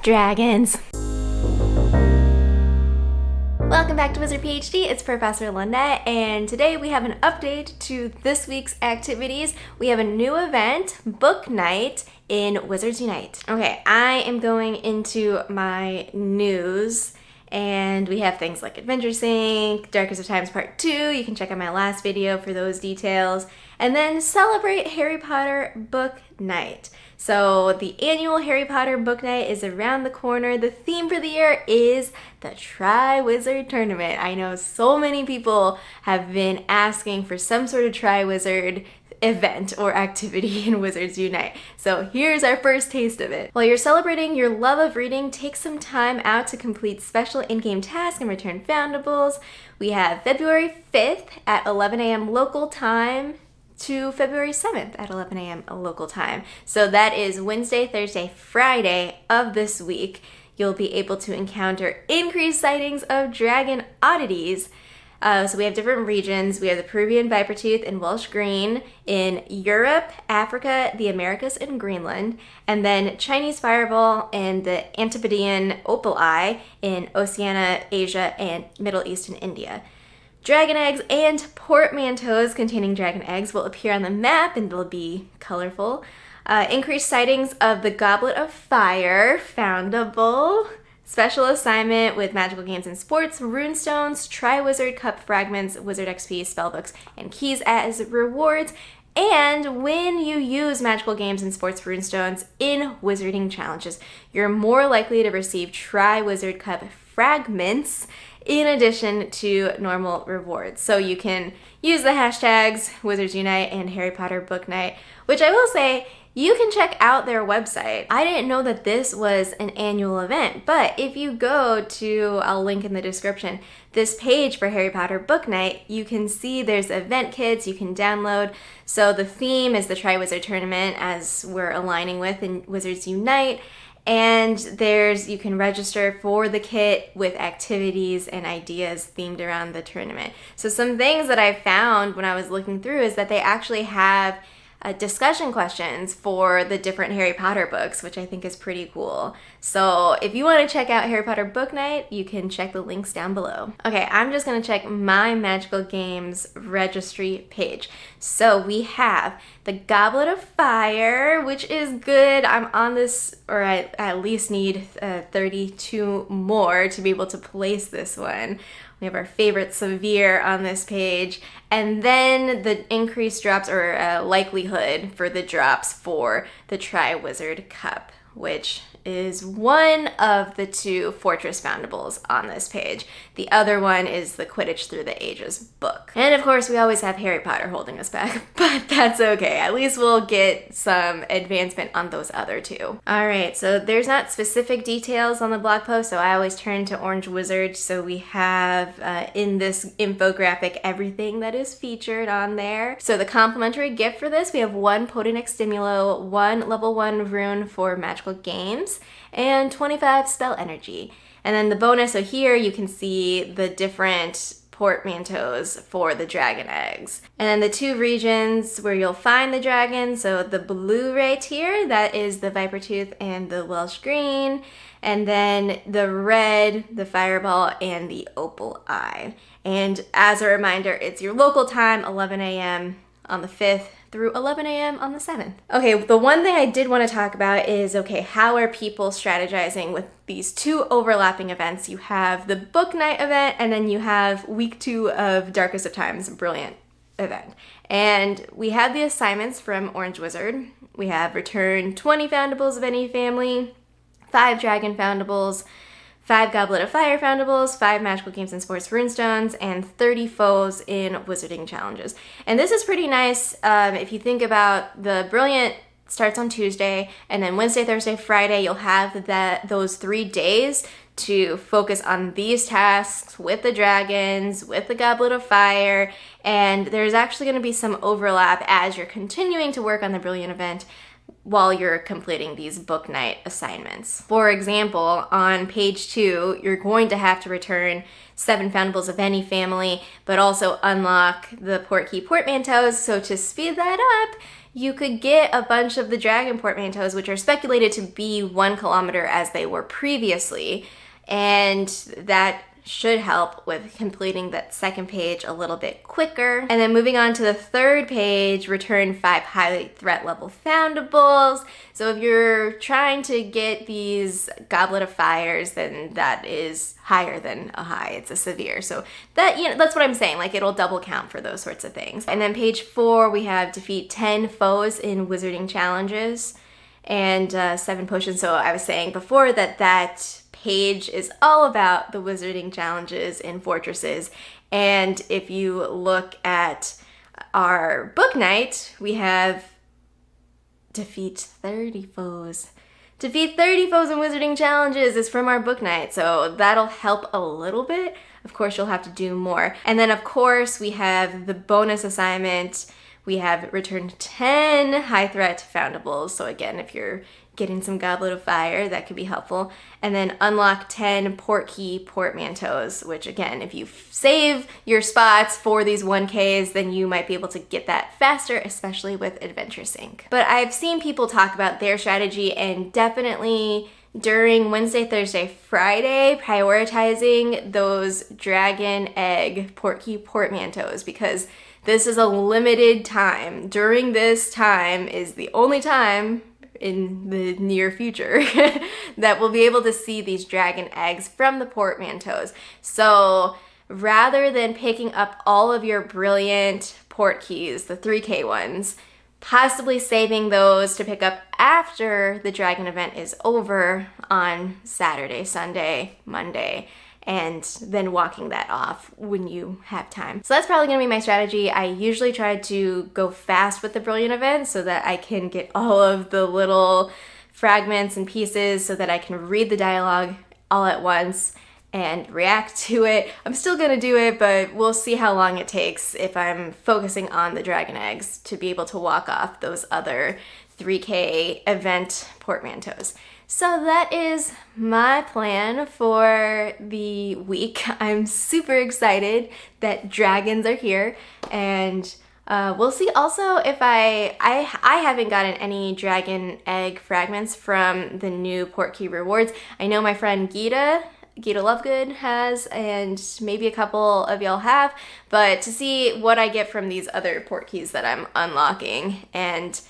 Dragons. Welcome back to WizardPhD, it's Professor Lynette, and today we have an update to this week's activities. We have a new event, Book Night in Wizards Unite. Okay, I am going into my news, and we have things like Adventure Sync, Darkest of Times Part 2, you can check out my last video for those details, and then celebrate Harry Potter Book Night. So the annual Harry Potter Book Night is around the corner. The theme for the year is the Triwizard Tournament. I know so many people have been asking for some sort of Triwizard event or activity in Wizards Unite. So here's our first taste of it. While you're celebrating your love of reading, take some time out to complete special in-game tasks and return foundables. We have February 5th at 11 a.m. local time to February 7th at 11 a.m. local time. So that is Wednesday, Thursday, Friday of this week. You'll be able to encounter increased sightings of dragon oddities. So we have different regions. We have the Peruvian Vipertooth and Welsh Green in Europe, Africa, the Americas, and Greenland. And then Chinese Fireball and the Antipodean Opal Eye in Oceania, Asia, and Middle East and India. Dragon eggs and portmanteaus containing dragon eggs will appear on the map and they'll be colorful. Increased sightings of the Goblet of Fire, foundable. Special assignment with magical games and sports, runestones, Triwizard Cup fragments, Wizard XP, spellbooks, and keys as rewards. And when you use magical games and sports runestones in wizarding challenges, you're more likely to receive Triwizard Cup fragments in addition to normal rewards. So you can use the hashtags Wizards Unite and Harry Potter Book Night, which I will say, you can check out their website. I didn't know that this was an annual event, but if you go to, I'll link in the description, this page for Harry Potter Book Night, you can see there's event kits you can download. So the theme is the Triwizard Tournament, as we're aligning with in Wizards Unite. And you can register for the kit with activities and ideas themed around the tournament. So some things that I found when I was looking through is that they actually have discussion questions for the different Harry Potter books, which I think is pretty cool. So if you want to check out Harry Potter Book Night, you can check the links down below. Okay, I'm just going to check my Magical Games registry page. So we have the Goblet of Fire, which is good. I'm on this, or I at least need 32 more to be able to place this one. We have our favorite Severe on this page, and then the increased drops or likelihood for the drops for the Triwizard Cup, which is one of the two Fortress Foundables on this page. The other one is the Quidditch Through the Ages book. And of course, we always have Harry Potter holding us back, but that's okay. At least we'll get some advancement on those other two. All right, so there's not specific details on the blog post, so I always turn to Orange Wizard. So we have in this infographic everything that is featured on there. So the complimentary gift for this, we have 1 Potent Extimulo, 1 level 1 rune for magical games, and 25 spell energy. And then the bonus, so here you can see the different portmanteaus for the dragon eggs. And then the 2 regions where you'll find the dragons, so the blue right here, that is the Vipertooth and the Welsh Green, and then the red, the Fireball, and the Opal Eye. And as a reminder, it's your local time, 11 a.m. on the 5th through 11 a.m. on the 7th. Okay, the one thing I did want to talk about is, okay, how are people strategizing with these 2 overlapping events? You have the Book Night event, and then you have week 2 of Darkest of Times, brilliant event. And we have the assignments from Orange Wizard. We have return 20 foundables of any family, 5 dragon foundables, 5 Goblet of Fire foundables, 5 magical games and sports runestones, and 30 foes in wizarding challenges. And this is pretty nice if you think about the brilliant starts on Tuesday, and then Wednesday, Thursday, Friday, you'll have those 3 days to focus on these tasks with the dragons, with the Goblet of Fire, and there's actually going to be some overlap as you're continuing to work on the brilliant event while you're completing these book night assignments. For example, on page 2, you're going to have to return 7 foundables of any family, but also unlock the Portkey portmanteaus. So to speed that up, you could get a bunch of the dragon portmanteaus, which are speculated to be 1 kilometer as they were previously, and that should help with completing that second page a little bit quicker. And then moving on to the third page, return 5 high threat level foundables. So if you're trying to get these Goblet of Fires, then that is higher than a high, it's a severe. So that, you know, that's what I'm saying, like it'll double count for those sorts of things. And then page 4, we have defeat 10 foes in wizarding challenges and 7 potions. So I was saying before that page is all about the wizarding challenges in fortresses. And if you look at our book night, we have defeat 30 foes. Defeat 30 foes in wizarding challenges is from our book night, so that'll help a little bit. Of course, you'll have to do more. And then of course, we have the bonus assignment. We have returned 10 high threat foundables. So again, if you're getting some Goblet of Fire, that could be helpful. And then unlock 10 portkey portmanteaus, which again, if you save your spots for these 1Ks, then you might be able to get that faster, especially with Adventure Sync. But I've seen people talk about their strategy, and definitely during Wednesday, Thursday, Friday, prioritizing those dragon egg portkey portmanteaus, because this is a limited time. During this time is the only time in the near future that we'll be able to see these dragon eggs from the portmanteaus. So rather than picking up all of your brilliant portkeys, the 3K ones, possibly saving those to pick up after the dragon event is over on Saturday, Sunday, Monday, and then walking that off when you have time. So that's probably gonna be my strategy. I usually try to go fast with the brilliant event so that I can get all of the little fragments and pieces so that I can read the dialogue all at once and react to it. I'm still gonna do it, but we'll see how long it takes if I'm focusing on the dragon eggs to be able to walk off those other 3K event portmanteaus. So that is my plan for the week. I'm super excited that dragons are here, and we'll see also if I haven't gotten any dragon egg fragments from the new portkey rewards. I know my friend Gita Lovegood has, and maybe a couple of y'all have, but to see what I get from these other portkeys that I'm unlocking, and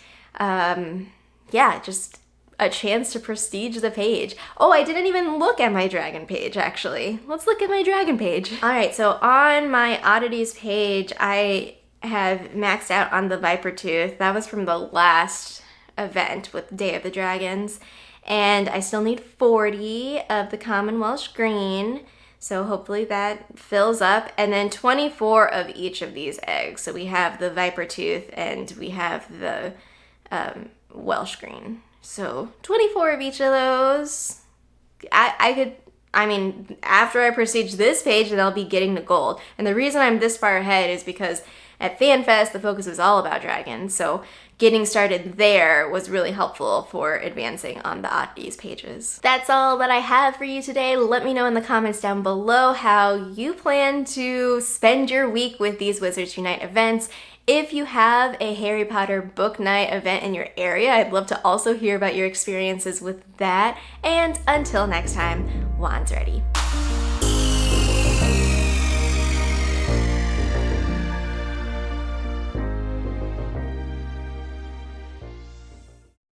yeah, just a chance to prestige the page. Oh, I didn't even look at my dragon page, actually. Let's look at my dragon page. All right, so on my oddities page, I have maxed out on the Viper Tooth. That was from the last event with Day of the Dragons. And I still need 40 of the common Welsh green. So hopefully that fills up. And then 24 of each of these eggs. So we have the Viper Tooth and we have the Welsh green. So 24 of each of those. I mean, after I prestige this page, then I'll be getting the gold. And the reason I'm this far ahead is because at FanFest, the focus was all about dragons. So getting started there was really helpful for advancing on the oddities pages. That's all that I have for you today. Let me know in the comments down below how you plan to spend your week with these Wizards Unite events. If you have a Harry Potter book night event in your area, I'd love to also hear about your experiences with that. And until next time, wands ready.